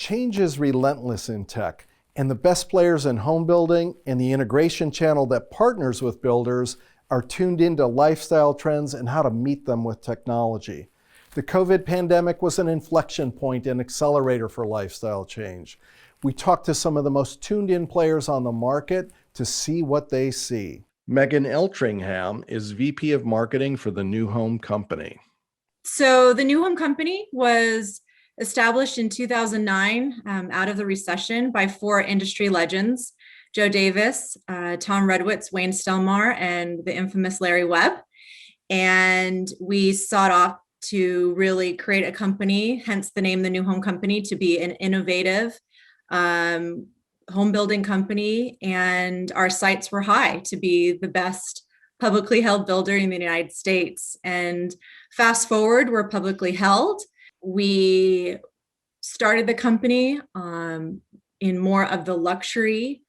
Change is relentless in tech, and the best players in home building and the integration channel that partners with builders are tuned into lifestyle trends and how to meet them with technology. The COVID pandemic was an inflection point and accelerator for lifestyle change. We talked to some of the most tuned in players on the market to see what they see. Megan Eltringham is VP of Marketing for the New Home Company. So the New Home Company was established in 2009 out of the recession by four industry legends: Joe Davis, Tom Redwitz, Wayne Stelmar, and the infamous Larry Webb. And we sought off to really create a company, hence the name The New Home Company, to be an innovative home building company. And our sights were high to be the best publicly held builder in the United States. And fast forward, we're publicly held. We started the company in more of the luxury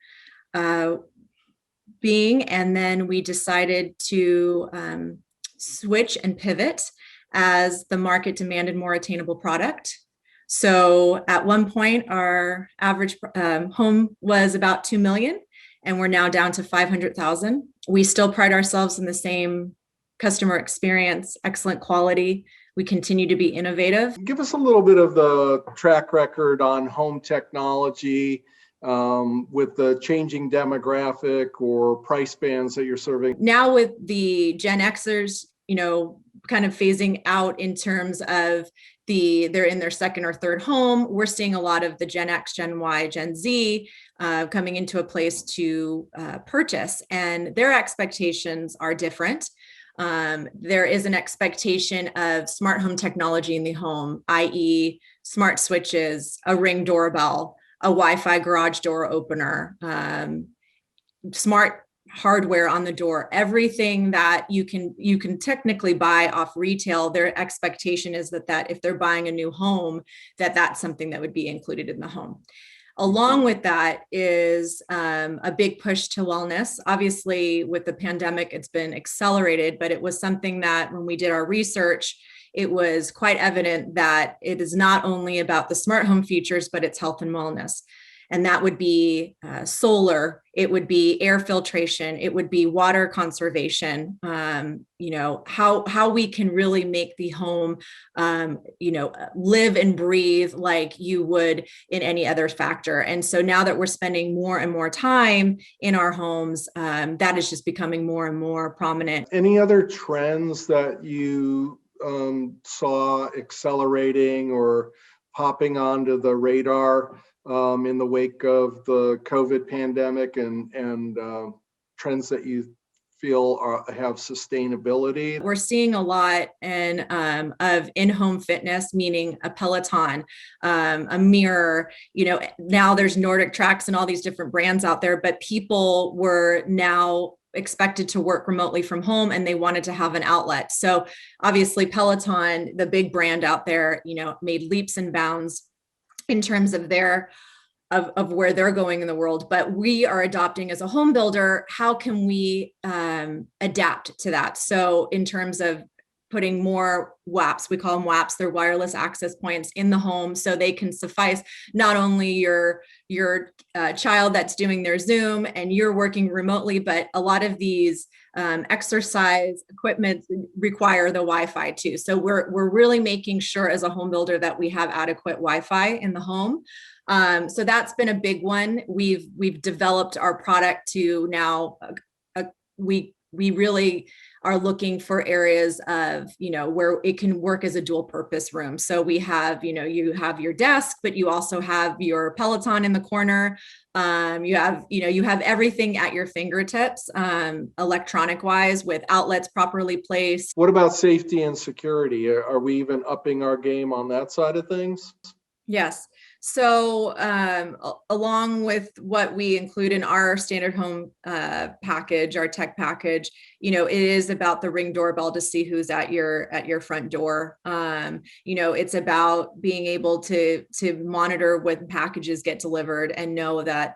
being, and then we decided to switch and pivot as the market demanded more attainable product. So at one point, our average home was about 2 million, and we're now down to 500,000. We still pride ourselves in the same customer experience, excellent quality. We continue to be innovative. Give us a little bit of the track record on home technology with the changing demographic or price bands that you're serving. Now with the Gen Xers, kind of phasing out in terms of they're in their second or third home, we're seeing a lot of the Gen X, Gen Y, Gen Z coming into a place to purchase, and their expectations are different. There is an expectation of smart home technology in the home, i.e. smart switches, a Ring doorbell, a Wi-Fi garage door opener, smart hardware on the door, everything that you can technically buy off retail. Their expectation is that if they're buying a new home, that's something that would be included in the home. Along with that is a big push to wellness. Obviously, with the pandemic, it's been accelerated, but it was something that when we did our research, it was quite evident that it is not only about the smart home features, but it's health and wellness. And that would be solar, it would be air filtration, it would be water conservation, how we can really make the home, live and breathe like you would in any other factor. And so now that we're spending more and more time in our homes, that is just becoming more and more prominent. Any other trends that you saw accelerating or popping onto the radar in the wake of the COVID pandemic and trends that you feel have sustainability? We're seeing a lot of in-home fitness, meaning a Peloton, a mirror. Now there's Nordic Tracks and all these different brands out there, but people were now expected to work remotely from home and they wanted to have an outlet. So obviously Peloton, the big brand out there, made leaps and bounds in terms of of where they're going in the world. But we are adopting as a home builder, how can we adapt to that? So in terms of putting more WAPs, we call them WAPs, they're wireless access points in the home, so they can suffice not only your child that's doing their Zoom and you're working remotely, but a lot of these exercise equipment require the Wi-Fi too. So we're really making sure as a home builder that we have adequate Wi-Fi in the home. So that's been a big one. We've developed our product to now we really are looking for areas of, where it can work as a dual purpose room. So we have, you have your desk, but you also have your Peloton in the corner. You have everything at your fingertips, electronic wise, with outlets properly placed. What about safety and security? Are we even upping our game on that side of things? Yes. So along with what we include in our standard home package, our tech package, it is about the Ring doorbell to see who's at your front door. It's about being able to monitor when packages get delivered and know that,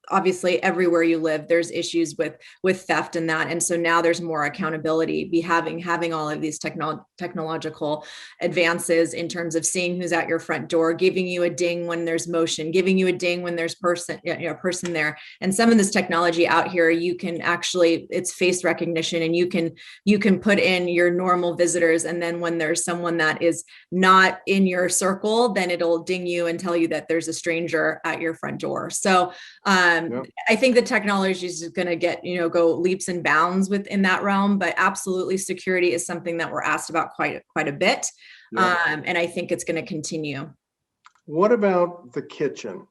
obviously everywhere you live, there's issues with theft and that. And so now there's more accountability, having all of these technological advances in terms of seeing who's at your front door, giving you a ding when there's motion, giving you a ding when there's a person there. And some of this technology out here, you can actually, it's face recognition, and you can put in your normal visitors. And then when there's someone that is not in your circle, then it'll ding you and tell you that there's a stranger at your front door. So I think the technology is going to get, go leaps and bounds within that realm, but absolutely security is something that we're asked about quite a bit. And I think it's going to continue. What about the kitchen?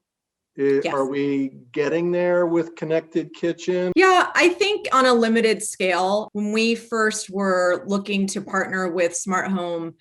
Yes. Are we getting there with connected kitchen? Yeah, I think on a limited scale. When we first were looking to partner with smart home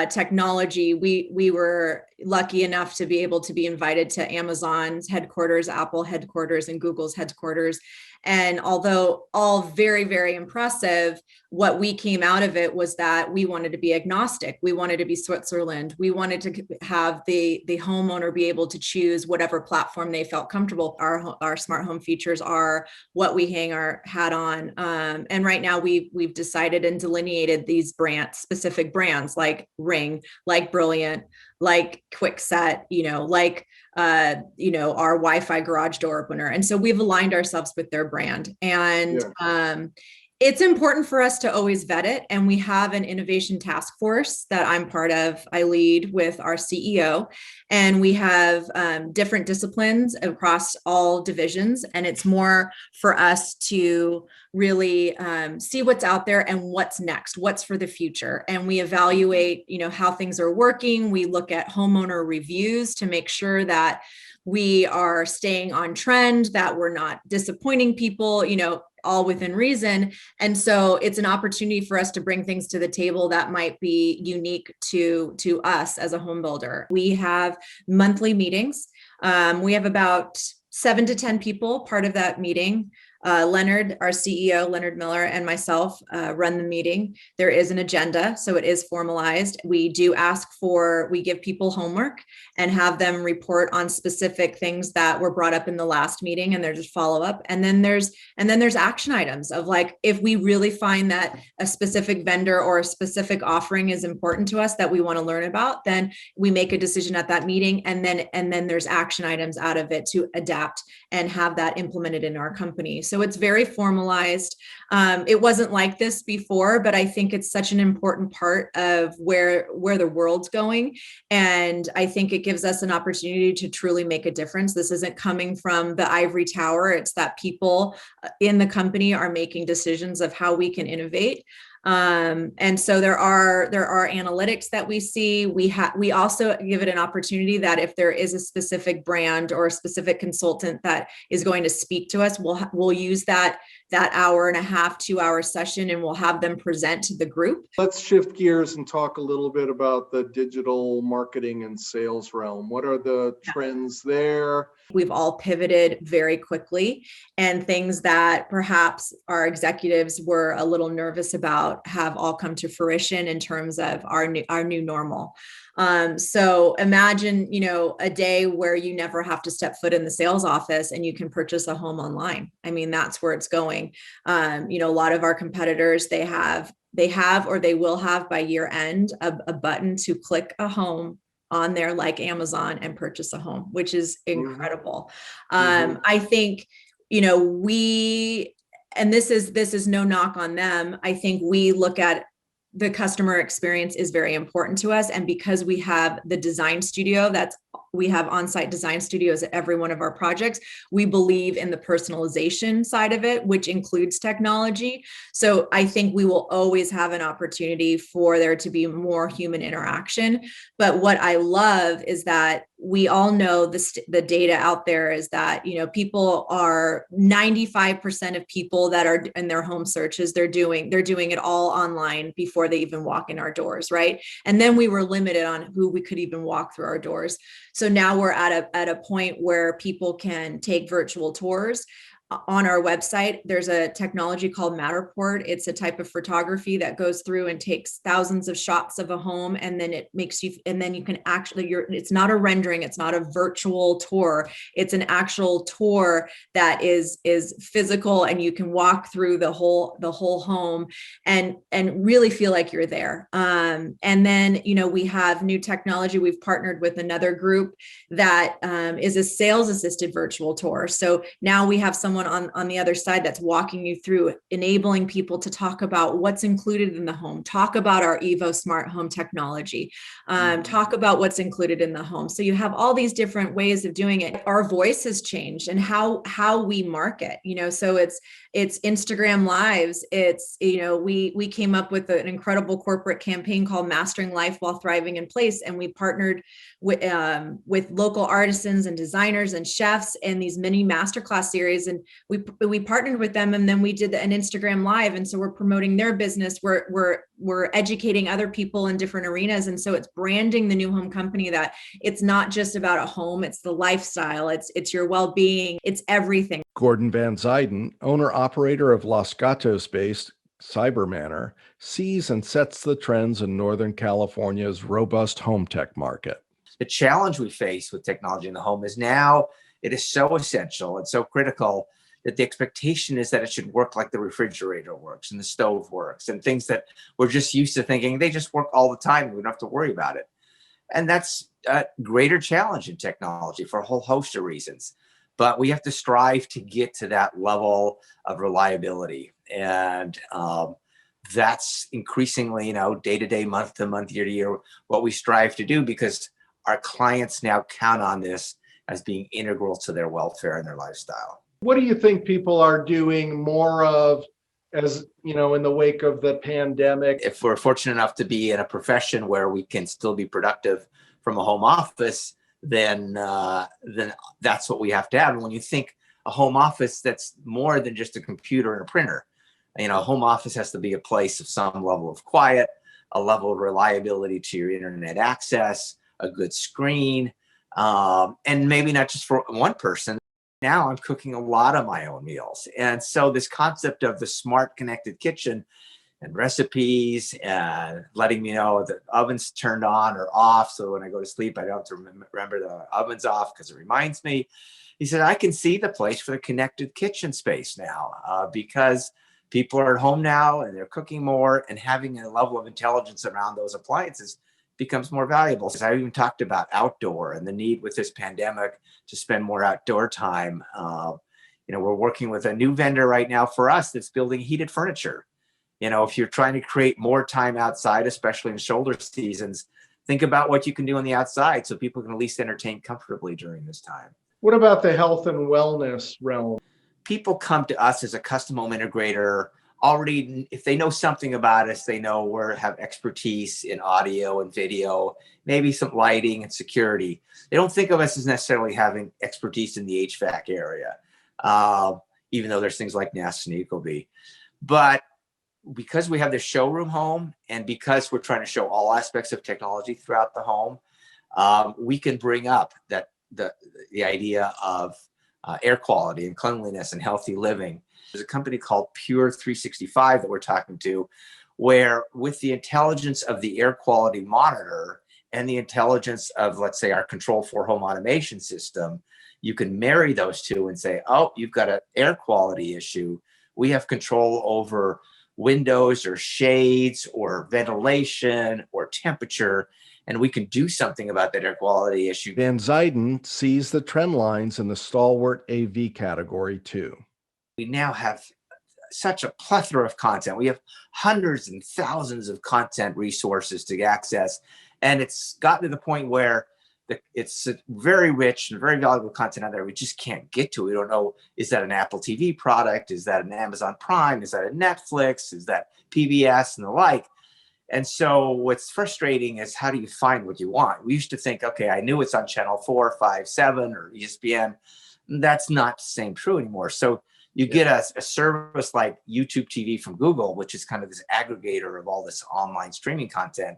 technology, we were lucky enough to be able to be invited to Amazon's headquarters, Apple headquarters, and Google's headquarters. And although all very, very impressive, what we came out of it was that we wanted to be agnostic. We wanted to be Switzerland. We wanted to have the homeowner be able to choose whatever platform they felt comfortable. Our smart home features are what we hang our hat on. And right now we've decided and delineated these specific brands like Ring, like Brilliant, like Quickset, like our Wi-Fi garage door opener. And so we've aligned ourselves with their brand. And it's important for us to always vet it. And we have an innovation task force that I'm part of. I lead with our CEO, and we have different disciplines across all divisions. And it's more for us to really see what's out there and what's next, what's for the future. And we evaluate, how things are working. We look at homeowner reviews to make sure that we are staying on trend, that we're not disappointing people, all within reason. And so it's an opportunity for us to bring things to the table that might be unique to us as a home builder. We have monthly meetings. We have about 7 to 10 people part of that meeting. Leonard, our CEO, Leonard Miller, and myself run the meeting. There is an agenda, so it is formalized. We give people homework and have them report on specific things that were brought up in the last meeting, and there's a follow-up. And then there's action items of, like, if we really find that a specific vendor or a specific offering is important to us that we want to learn about, then we make a decision at that meeting, and then there's action items out of it to adapt and have that implemented in our company. So it's very formalized. It wasn't like this before, but I think it's such an important part of where the world's going. And I think it gives us an opportunity to truly make a difference. This isn't coming from the ivory tower. It's that people in the company are making decisions of how we can innovate. And so there are analytics that we see. We also give it an opportunity that if there is a specific brand or a specific consultant that is going to speak to us, we'll use that hour and a half, 2-hour session, and we'll have them present to the group. Let's shift gears and talk a little bit about the digital marketing and sales realm. What are the trends there? We've all pivoted very quickly, and things that perhaps our executives were a little nervous about have all come to fruition in terms of our new normal. So imagine, a day where you never have to step foot in the sales office and you can purchase a home online. I mean, that's where it's going. A lot of our competitors, they have or they will have by year end a button to click a home on there like Amazon and purchase a home, which is incredible. I think, and this is no knock on them. I think we look at the customer experience is very important to us. And because we have the design studio, we have on-site design studios at every one of our projects, we believe in the personalization side of it, which includes technology. So I think we will always have an opportunity for there to be more human interaction. But what I love is that we all know the data out there is that, people are 95% of people that are in their home searches, they're doing it all online before they even walk in our doors, right? And then we were limited on who we could even walk through our doors. So now we're at a point where people can take virtual tours. on our website, there's a technology called Matterport. It's a type of photography that goes through and takes thousands of shots of a home, and then it makes you, and then you can actually, it's not a rendering, it's not a virtual tour, it's an actual tour that is physical, and you can walk through the whole home and really feel like you're there. And then, we have new technology. We've partnered with another group that is a sales assisted virtual tour. So now we have someone on the other side that's walking you through, enabling people to talk about what's included in the home, talk about our Evo smart home technology, talk about what's included in the home. So you have all these different ways of doing it. Our voice has changed, and how we market, so it's Instagram lives. It's, we came up with an incredible corporate campaign called Mastering Life While Thriving in Place. And we partnered with local artisans and designers and chefs and these mini masterclass series. And we partnered with them, and then we did an Instagram live. And so we're promoting their business. We're educating other people in different arenas. And so it's branding the new home company that it's not just about a home, it's the lifestyle, it's your well-being, it's everything. Gordon Van Zuyden, owner-operator of Los Gatos-based Cyber Manor, sees and sets the trends in Northern California's robust home tech market. The challenge we face with technology in the home is now it is so essential and so critical that the expectation is that it should work like the refrigerator works and the stove works, and things that we're just used to thinking they just work all the time. We don't have to worry about it. And that's a greater challenge in technology for a whole host of reasons. But we have to strive to get to that level of reliability. And that's increasingly, day to day, month to month, year to year, what we strive to do, because our clients now count on this as being integral to their welfare and their lifestyle. What do you think people are doing more of, as in the wake of the pandemic? If we're fortunate enough to be in a profession where we can still be productive from a home office, then that's what we have to have. And when you think a home office, that's more than just a computer and a printer. A home office has to be a place of some level of quiet, a level of reliability to your internet access, a good screen, and maybe not just for one person. Now I'm cooking a lot of my own meals. And so this concept of the smart connected kitchen and recipes and letting me know the oven's turned on or off, so when I go to sleep, I don't have to remember the oven's off because it reminds me. He said, I can see the place for the connected kitchen space now because people are at home now and they're cooking more, and having a level of intelligence around those appliances becomes more valuable. So I even talked about outdoor and the need with this pandemic to spend more outdoor time. We're working with a new vendor right now for us that's building heated furniture. If you're trying to create more time outside, especially in shoulder seasons, think about what you can do on the outside so people can at least entertain comfortably during this time. What about the health and wellness realm? People come to us as a custom home integrator already. If they know something about us, they know we have expertise in audio and video, maybe some lighting and security. They don't think of us as necessarily having expertise in the HVAC area, even though there's things like Nest and Ecobee. But because we have the showroom home, and because we're trying to show all aspects of technology throughout the home, we can bring up that the idea of air quality and cleanliness and healthy living. There's a company called Pure 365 that we're talking to, where with the intelligence of the air quality monitor and the intelligence of, let's say, our Control4 home automation system, you can marry those two and say, oh, you've got an air quality issue. We have control over windows or shades or ventilation or temperature, and we can do something about that air quality issue. Van Zuyden sees the trend lines in the stalwart AV category too. We now have such a plethora of content. We have hundreds and thousands of content resources to access, and it's gotten to the point where it's very rich and very valuable content out there we just can't get to. We don't know, is that an Apple TV product? Is that an Amazon Prime? Is that a Netflix? Is that PBS and the like? And so what's frustrating is, how do you find what you want? We used to think, okay, I knew it's on channel 4, 5, 7 or ESPN. That's not the same true anymore. So you get a service like YouTube TV from Google, which is kind of this aggregator of all this online streaming content.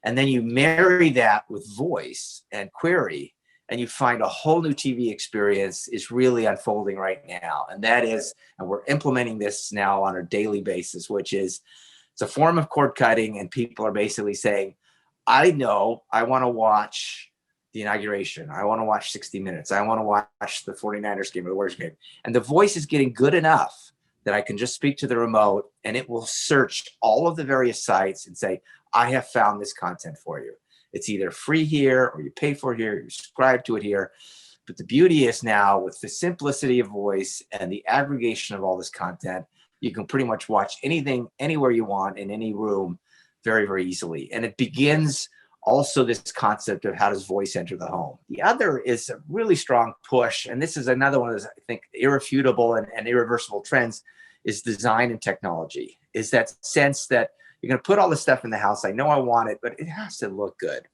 And then you marry that with voice and query, and you find a whole new TV experience is really unfolding right now. And that is, and we're implementing this now on a daily basis, which is it's a form of cord cutting. And people are basically saying, I know I want to watch the inauguration. I want to watch 60 Minutes. I want to watch the 49ers game or the Warriors game. And the voice is getting good enough that I can just speak to the remote and it will search all of the various sites and say, I have found this content for you. It's either free here or you pay for it here, you subscribe to it here. But the beauty is now with the simplicity of voice and the aggregation of all this content, you can pretty much watch anything, anywhere you want in any room very, very easily. And it begins also this concept of how does voice enter the home. The other is a really strong push, and this is another one of those, I think, irrefutable and irreversible trends, is design and technology. Is that sense that you're going to put all this stuff in the house. I know I want it, but it has to look good.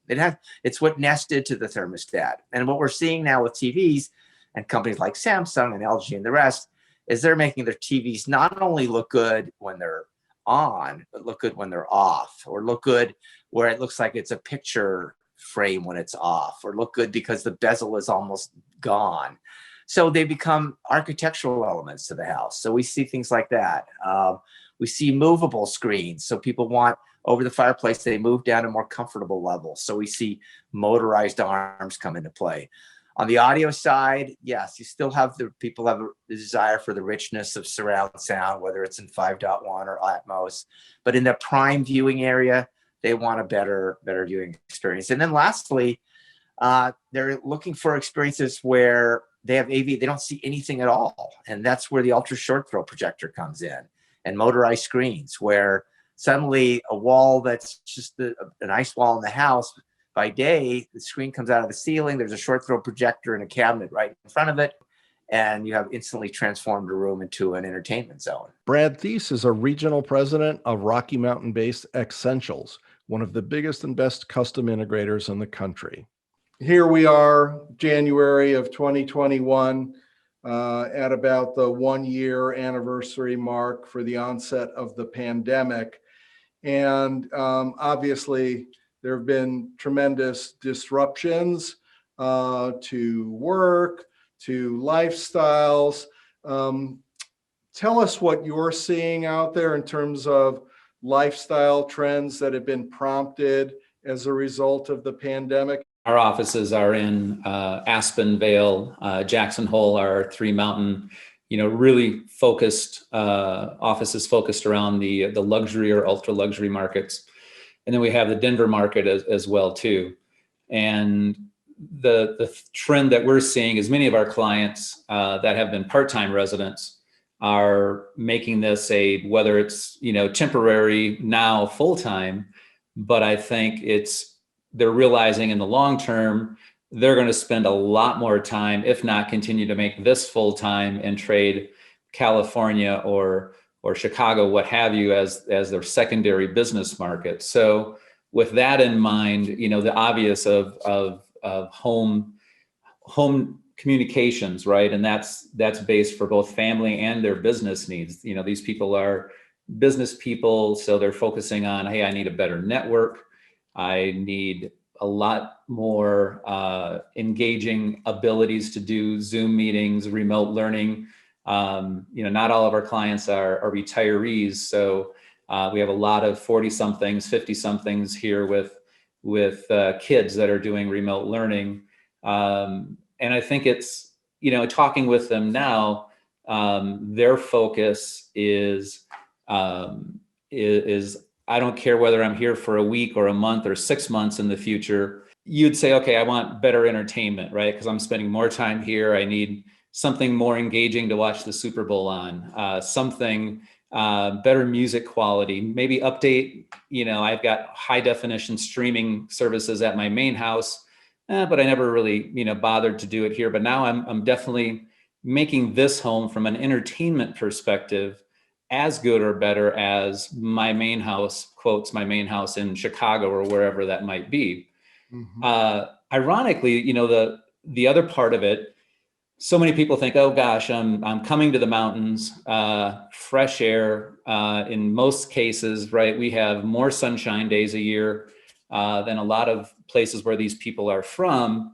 It's what nested to the thermostat. And what we're seeing now with TVs and companies like Samsung and LG and the rest is they're making their TVs not only look good when they're on, but look good when they're off, or look good where it looks like it's a picture frame when it's off, or look good because the bezel is almost gone. So they become architectural elements to the house. So we see things like that. We see movable screens. So people want over the fireplace, they move down to more comfortable levels. So we see motorized arms come into play. On the audio side, yes, you still have people have the desire for the richness of surround sound, whether it's in 5.1 or Atmos. But in the prime viewing area, they want a better viewing experience. And then lastly, they're looking for experiences where they have AV, they don't see anything at all. And that's where the ultra short throw projector comes in, and motorized screens, where suddenly a wall that's just a nice wall in the house, by day, the screen comes out of the ceiling. There's a short throw projector in a cabinet right in front of it, and you have instantly transformed a room into an entertainment zone. Brad Thies is a regional president of Rocky Mountain-based Essentials, one of the biggest and best custom integrators in the country. Here we are, January of 2021, at about the 1-year anniversary mark for the onset of the pandemic. And obviously, there have been tremendous disruptions to work, to lifestyles. Tell us what you're seeing out there in terms of lifestyle trends that have been prompted as a result of the pandemic. Our offices are in Aspen, Vale, Jackson Hole, our Three Mountain, really focused offices focused around the luxury or ultra luxury markets. And then we have the Denver market as well too. And the trend that we're seeing is many of our clients that have been part-time residents are making this whether it's, temporary now full-time, but I think they're realizing in the long term, they're going to spend a lot more time, if not continue to make this full-time and trade California or Chicago, what have you, as their secondary business market. So with that in mind, the obvious of home communications, right? And that's based for both family and their business needs. These people are business people, so they're focusing on, hey, I need a better network. I need a lot more engaging abilities to do Zoom meetings, remote learning. Not all of our clients are retirees, so we have a lot of 40-somethings, 50-somethings here with kids that are doing remote learning. And I think it's, talking with them now, their focus is I don't care whether I'm here for a week or a month or 6 months in the future. You'd say, okay, I want better entertainment, right? Because I'm spending more time here. I need something more engaging to watch the Super Bowl on, something better music quality, maybe update, I've got high definition streaming services at my main house, but I never really, bothered to do it here. But now I'm definitely making this home from an entertainment perspective as good or better as my main house, quotes, my main house in Chicago or wherever that might be. Mm-hmm. Ironically, the other part of it, so many people think, oh gosh, I'm coming to the mountains, fresh air. In most cases, right, we have more sunshine days a year than a lot of places where these people are from.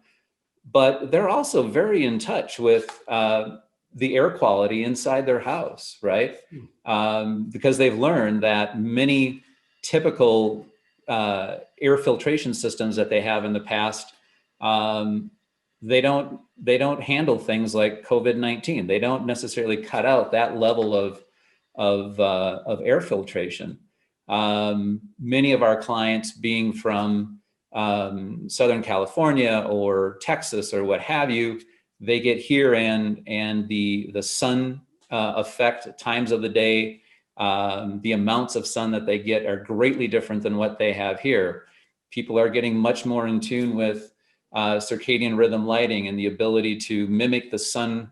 but they're also very in touch with the air quality inside their house, right? Because they've learned that many typical air filtration systems that they have in the past, they don't handle things like COVID-19. They don't necessarily cut out that level of air filtration. Many of our clients being from Southern California or Texas or what have you, they get here and the sun effect at times of the day, the amounts of sun that they get are greatly different than what they have here. People are getting much more in tune with circadian rhythm lighting and the ability to mimic the sun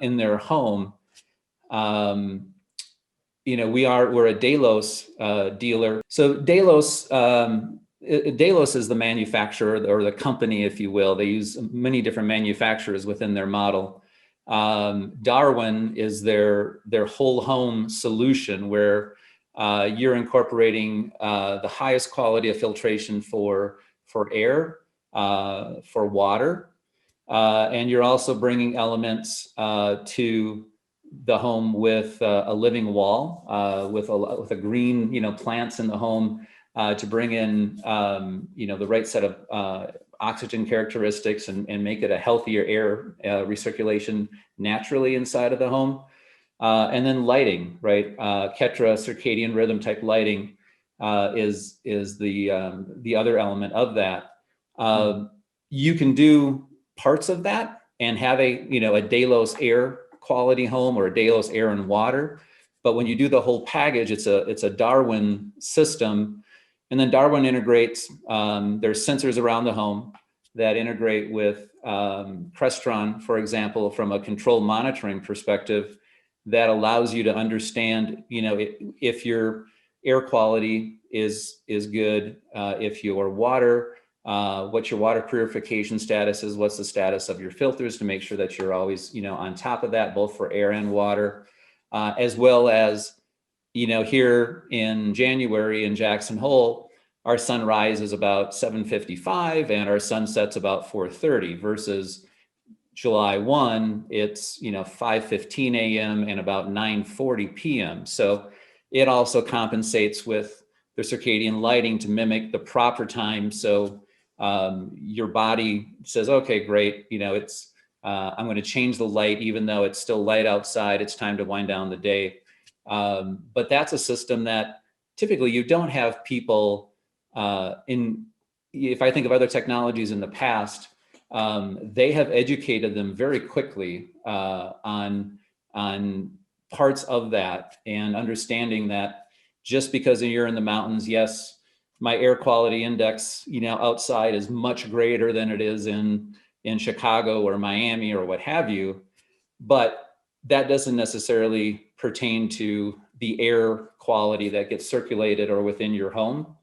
in their home. We're a Delos dealer. So Delos is the manufacturer or the company, if you will. They use many different manufacturers within their model. Darwin is their whole home solution, where you're incorporating the highest quality of filtration for air, for water, and you're also bringing elements to the home with a living wall, with a green, plants in the home to bring in, the right set of oxygen characteristics and make it a healthier air recirculation naturally inside of the home. And then lighting, right? Ketra circadian rhythm type lighting is the other element of that. You can do parts of that and have a Delos air quality home or a Delos air and water. But when you do the whole package, it's a Darwin system. And then Darwin integrates, there's sensors around the home that integrate with Crestron, for example, from a control monitoring perspective, that allows you to understand, if your air quality is good, if your water, what your water purification status is, what's the status of your filters, to make sure that you're always, on top of that, both for air and water, as well as, here in January in Jackson Hole, our sunrise is about 7:55 and our sunset's about 4:30 versus July 1, it's 5:15 a.m. and about 9:40 p.m. So it also compensates with the circadian lighting to mimic the proper time. So your body says, okay, great, it's I'm going to change the light even though it's still light outside. It's time to wind down the day. But that's a system that typically you don't have people if I think of other technologies in the past, they have educated them very quickly on parts of that, and understanding that just because you're in the mountains, yes, my air quality index, outside is much greater than it is in Chicago or Miami or what have you, but that doesn't necessarily pertain to the air quality that gets circulated or within your home.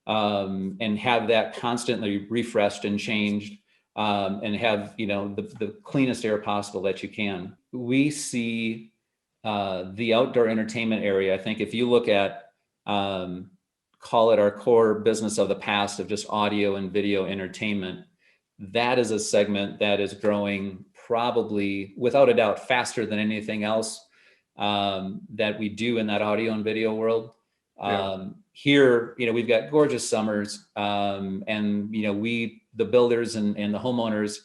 And have that constantly refreshed and changed, and have the cleanest air possible that you can. We see the outdoor entertainment area. I think if you look at call it our core business of the past of just audio and video entertainment, that is a segment that is growing probably without a doubt faster than anything else that we do in that audio and video world. Here, we've got gorgeous summers, and the builders and the homeowners,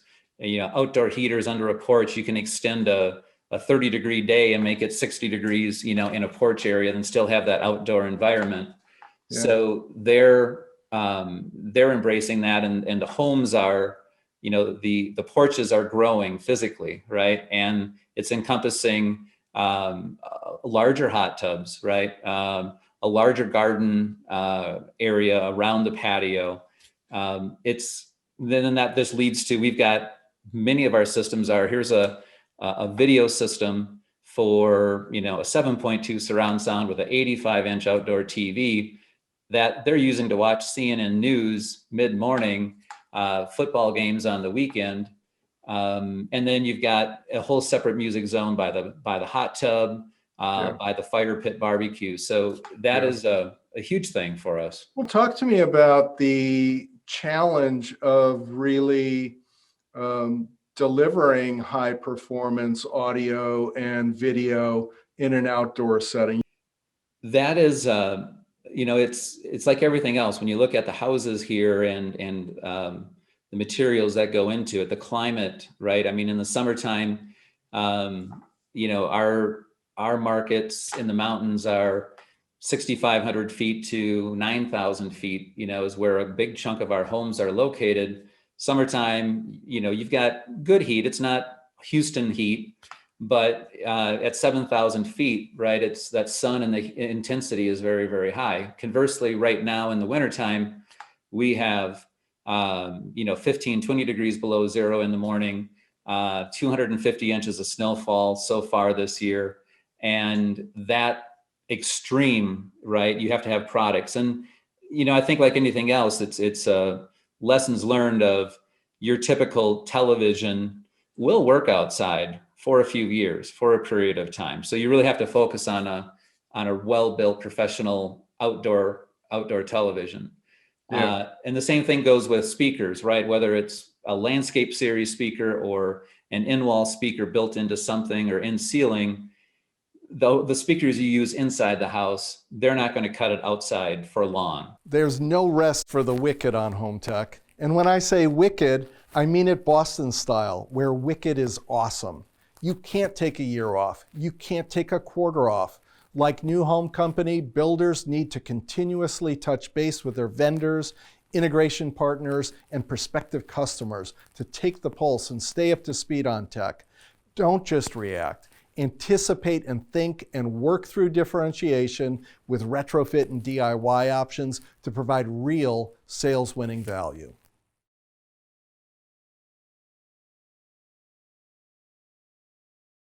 outdoor heaters under a porch, you can extend a 30-degree day and make it 60 degrees, in a porch area, and still have that outdoor environment. Yeah. So they're embracing that, and the homes are, the porches are growing physically, right? And it's encompassing larger hot tubs, right? A larger garden area around the patio. This leads to, we've got many of our systems here's a video system for a 7.2 surround sound with an 85-inch outdoor TV that they're using to watch CNN News mid-morning, football games on the weekend. And then you've got a whole separate music zone by the hot tub, by the fire pit barbecue. So that is a huge thing for us. Well, talk to me about the challenge of really delivering high performance audio and video in an outdoor setting? That is, it's like everything else. When you look at the houses here and the materials that go into it, the climate, right? I mean, in the summertime, our markets in the mountains are 6,500 feet to 9,000 feet, is where a big chunk of our homes are located. Summertime, you've got good heat. It's not Houston heat, but at 7,000 feet, right, it's that sun and the intensity is very, very high. Conversely, right now in the wintertime, we have 15, 20 degrees below zero in the morning, 250 inches of snowfall so far this year. And that extreme, right, you have to have products. And, I think like anything else, it's lessons learned of your typical television will work outside for a few years, for a period of time. So you really have to focus on a well-built professional outdoor television. Yeah. And the same thing goes with speakers, right? Whether it's a landscape series speaker or an in-wall speaker built into something or in ceiling, though the speakers you use inside the house, they're not going to cut it outside for long. There's no rest for the wicked on home tech. And when I say wicked, I mean it Boston style, where wicked is awesome. You can't take a year off. You can't take a quarter off. Like new home company, builders need to continuously touch base with their vendors, integration partners, and prospective customers to take the pulse and stay up to speed on tech. Don't just react. Anticipate and think and work through differentiation with retrofit and DIY options to provide real sales winning value.